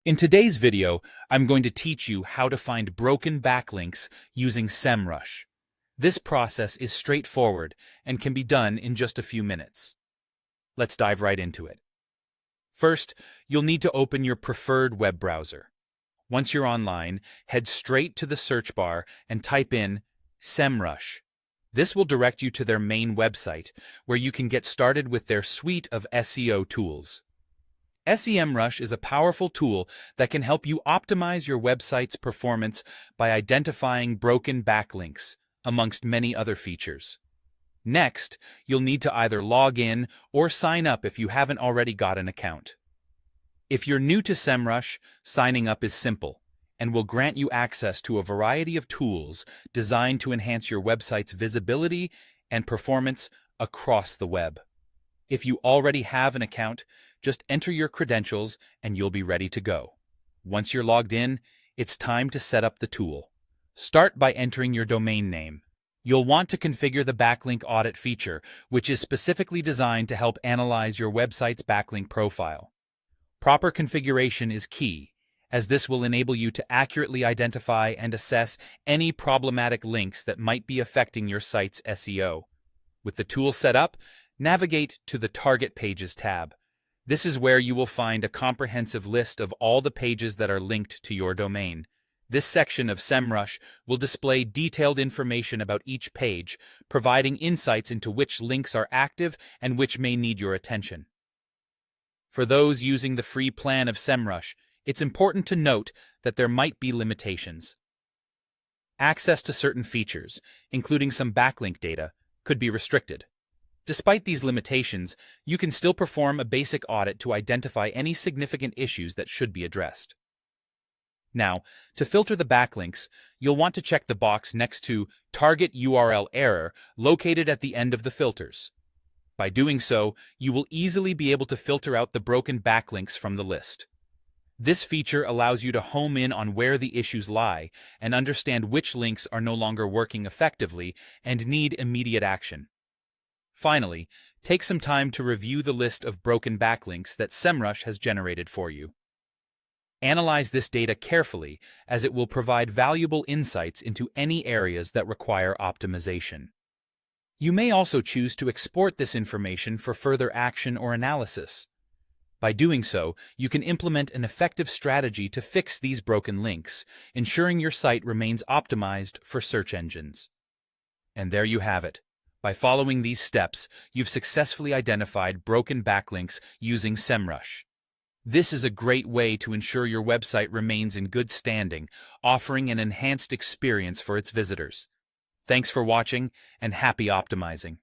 In today's video, I'm going to teach you how to find broken backlinks using Semrush. This process is straightforward and can be done in just a few minutes. Let's dive right into it. First, you'll need to open your preferred web browser. Once you're online, head straight to the search bar and type in Semrush. This will direct you to their main website, where you can get started with their suite of SEO tools. Semrush is a powerful tool that can help you optimize your website's performance by identifying broken backlinks, amongst many other features. Next, you'll need to either log in or sign up if you haven't already got an account. If you're new to Semrush, signing up is simple and will grant you access to a variety of tools designed to enhance your website's visibility and performance across the web. If you already have an account, just enter your credentials and you'll be ready to go. Once you're logged in, it's time to set up the tool. Start by entering your domain name. You'll want to configure the backlink audit feature, which is specifically designed to help analyze your website's backlink profile. Proper configuration is key, as this will enable you to accurately identify and assess any problematic links that might be affecting your site's SEO. With the tool set up, navigate to the Target Pages tab. This is where you will find a comprehensive list of all the pages that are linked to your domain. This section of Semrush will display detailed information about each page, providing insights into which links are active and which may need your attention. For those using the free plan of Semrush, it's important to note that there might be limitations. Access to certain features, including some backlink data, could be restricted. Despite these limitations, you can still perform a basic audit to identify any significant issues that should be addressed. Now, to filter the backlinks, you'll want to check the box next to Target URL Error located at the end of the filters. By doing so, you will easily be able to filter out the broken backlinks from the list. This feature allows you to home in on where the issues lie and understand which links are no longer working effectively and need immediate action. Finally, take some time to review the list of broken backlinks that Semrush has generated for you. Analyze this data carefully, as it will provide valuable insights into any areas that require optimization. You may also choose to export this information for further action or analysis. By doing so, you can implement an effective strategy to fix these broken links, ensuring your site remains optimized for search engines. And there you have it. By following these steps, you've successfully identified broken backlinks using Semrush. This is a great way to ensure your website remains in good standing, offering an enhanced experience for its visitors. Thanks for watching, and happy optimizing.